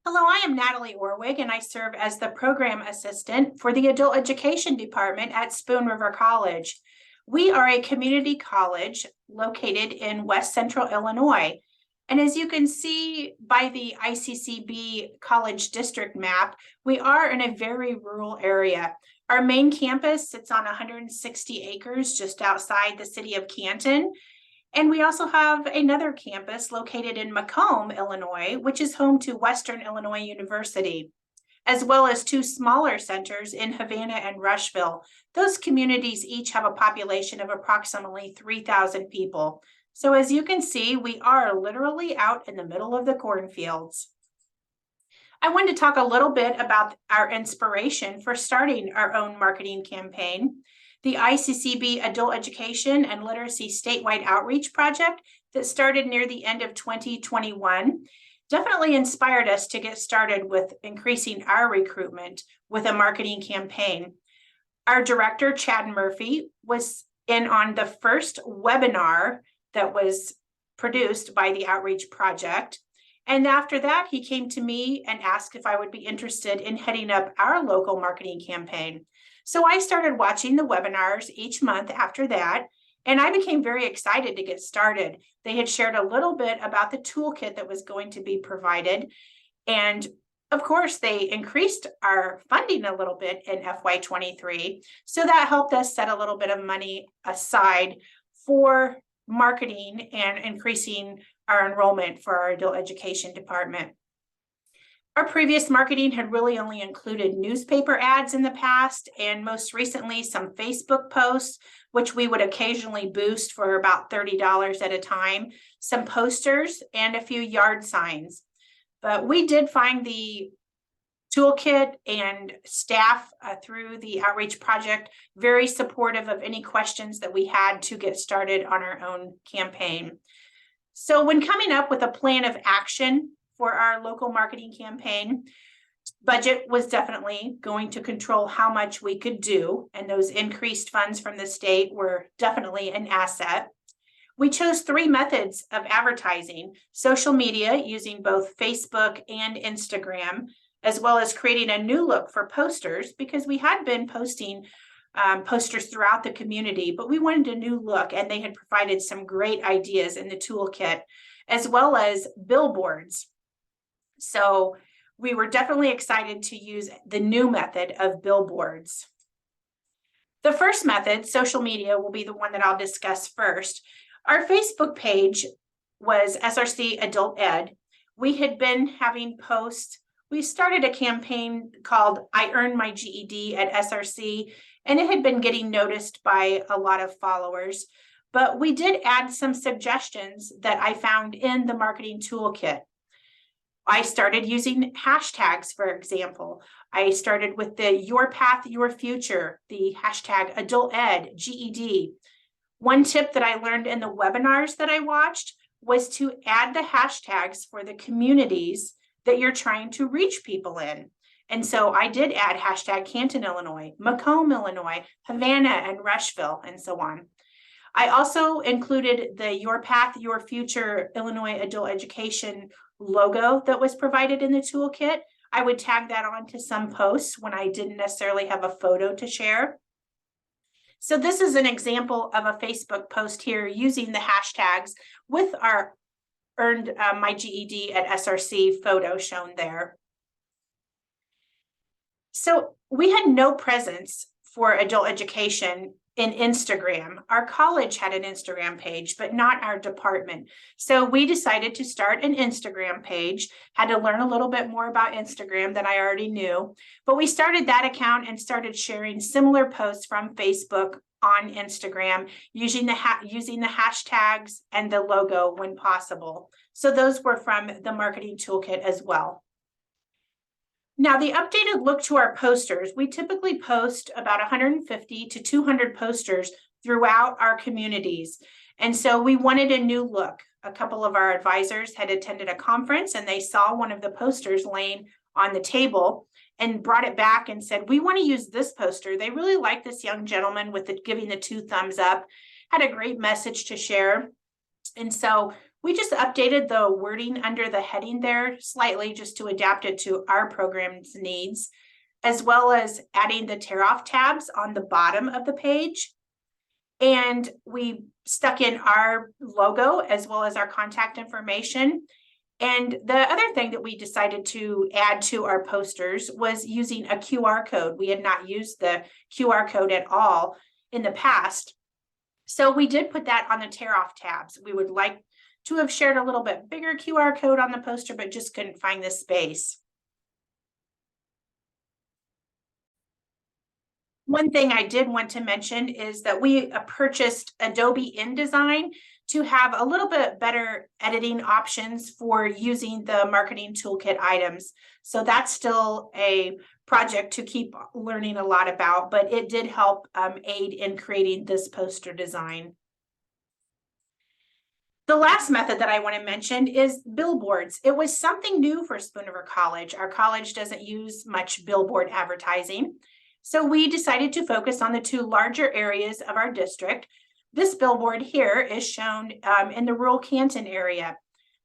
Hello, I am Natalie Orwig, and I serve as the program assistant for the adult education department at Spoon River College. We are a community college located in West Central Illinois. And as you can see by the ICCB college district map, we are in a very rural area. Our main campus sits on 160 acres just outside the city of Canton. And we also have another campus located in Macomb, Illinois, which is home to Western Illinois University, as well as two smaller centers in Havana and Rushville. Those communities each have a population of approximately 3,000 people. So as you can see, we are literally out in the middle of the cornfields. I wanted to talk a little bit about our inspiration for starting our own marketing campaign. The ICCB Adult Education and Literacy Statewide Outreach Project that started near the end of 2021 definitely inspired us to get started with increasing our recruitment with a marketing campaign. Our director, Chad Murphy, was in on the first webinar that was produced by the Outreach Project. And after that, he came to me and asked if I would be interested in heading up our local marketing campaign. So I started watching the webinars each month after that, and I became very excited to get started. They had shared a little bit about the toolkit that was going to be provided. And of course, they increased our funding a little bit in FY23. So that helped us set a little bit of money aside for marketing and increasing our enrollment for our adult education department. Our previous marketing had really only included newspaper ads in the past, and most recently some Facebook posts, which we would occasionally boost for about $30 at a time, some posters, and a few yard signs. But we did find the toolkit and staff through the Outreach Project very supportive of any questions that we had to get started on our own campaign. So when coming up with a plan of action for our local marketing campaign, budget was definitely going to control how much we could do, and those increased funds from the state were definitely an asset. We chose three methods of advertising: social media using both Facebook and Instagram, as well as creating a new look for posters, because we had been posting posters throughout the community, but we wanted a new look, and they had provided some great ideas in the toolkit, as well as billboards. So we were definitely excited to use the new method of billboards. The first method, social media, will be the one that I'll discuss first. Our Facebook page was SRC Adult Ed. We had been having posts. We started a campaign called I Earned My GED at SRC, and it had been getting noticed by a lot of followers. But we did add some suggestions that I found in the marketing toolkit. I started using hashtags, for example. I started with the Your Path, Your Future, the hashtag Adult Ed, GED. One tip that I learned in the webinars that I watched was to add the hashtags for the communities that you're trying to reach people in. And so I did add hashtag Canton, Illinois, Macomb, Illinois, Havana, and Rushville, and so on. I also included the Your Path, Your Future Illinois Adult Education logo that was provided in the toolkit. I would tag that on to some posts when I didn't necessarily have a photo to share. So this is an example of a Facebook post here using the hashtags with our Earned My GED at SRC photo shown there. So we had no presence for adult education in Instagram. Our college had an Instagram page, but not our department. So we decided to start an Instagram page, had to learn a little bit more about Instagram than I already knew, but we started that account and started sharing similar posts from Facebook on Instagram using the hashtags and the logo when possible. So those were from the marketing toolkit as well. Now, the updated look to our posters, we typically post about 150 to 200 posters throughout our communities. And so we wanted a new look. A couple of our advisors had attended a conference and they saw one of the posters laying on the table and brought it back and said, we want to use this poster. They really like this young gentleman with giving the 2 thumbs up, had a great message to share. And so We just updated the wording under the heading there slightly just to adapt it to our program's needs, as well as adding the tear off tabs on the bottom of the page. And we stuck in our logo as well as our contact information. And the other thing that we decided to add to our posters was using a QR code. We had not used the QR code at all in the past. So we did put that on the tear off tabs. We would like to have shared a little bit bigger QR code on the poster, but just couldn't find the space. One thing I did want to mention is that we purchased Adobe InDesign to have a little bit better editing options for using the marketing toolkit items. So that's still a project to keep learning a lot about, but it did help aid in creating this poster design. The last method that I want to mention is billboards. It was something new for Spoon River College. Our college doesn't use much billboard advertising. So we decided to focus on the two larger areas of our district. This billboard here is shown in the rural Canton area.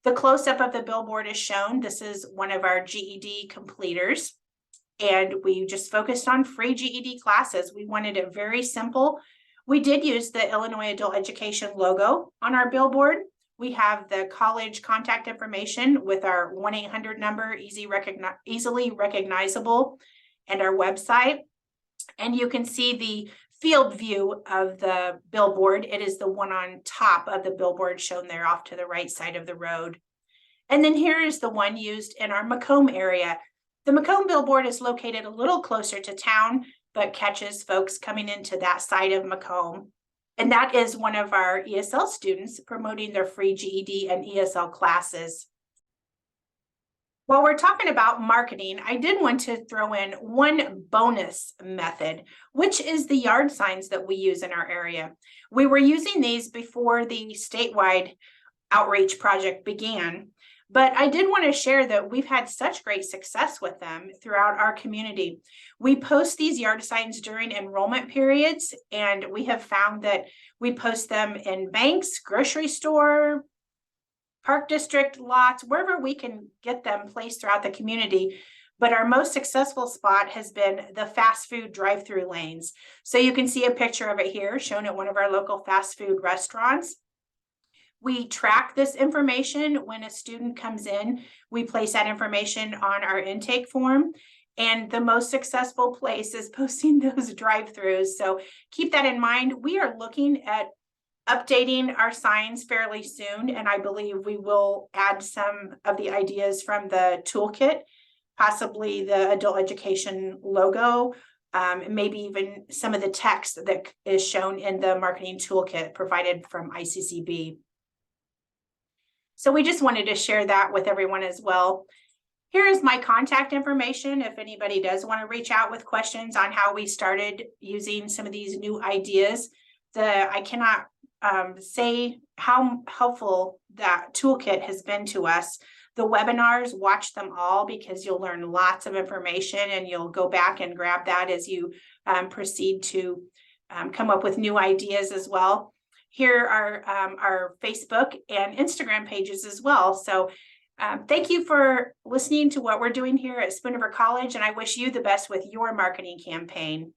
The close-up of the billboard is shown. This is one of our GED completers. And we just focused on free GED classes. We wanted it very simple. We did use the Illinois Adult Education logo on our billboard. We have the college contact information with our 1-800 number, easily recognizable, and our website. And you can see the field view of the billboard. It is the one on top of the billboard shown there off to the right side of the road. And then here is the one used in our Macomb area. The Macomb billboard is located a little closer to town, but catches folks coming into that side of Macomb. And that is one of our ESL students promoting their free GED and ESL classes. While we're talking about marketing, I did want to throw in one bonus method, which is the yard signs that we use in our area. We were using these before the statewide outreach project began, but I did want to share that we've had such great success with them throughout our community. We post these yard signs during enrollment periods, and we have found that we post them in banks, grocery store, park district lots, wherever we can get them placed throughout the community. But our most successful spot has been the fast food drive-through lanes. So you can see a picture of it here shown at one of our local fast food restaurants. We track this information when a student comes in. We place that information on our intake form. And the most successful place is posting those drive-throughs. So keep that in mind. We are looking at updating our signs fairly soon, and I believe we will add some of the ideas from the toolkit, possibly the adult education logo, maybe even some of the text that is shown in the marketing toolkit provided from ICCB. So we just wanted to share that with everyone as well. Here is my contact information if anybody does want to reach out with questions on how we started using some of these new ideas. I cannot say how helpful that toolkit has been to us. The webinars, watch them all because you'll learn lots of information and you'll go back and grab that as you proceed to come up with new ideas as well. Here are our Facebook and Instagram pages as well. So thank you for listening to what we're doing here at Spoon River College, and I wish you the best with your marketing campaign.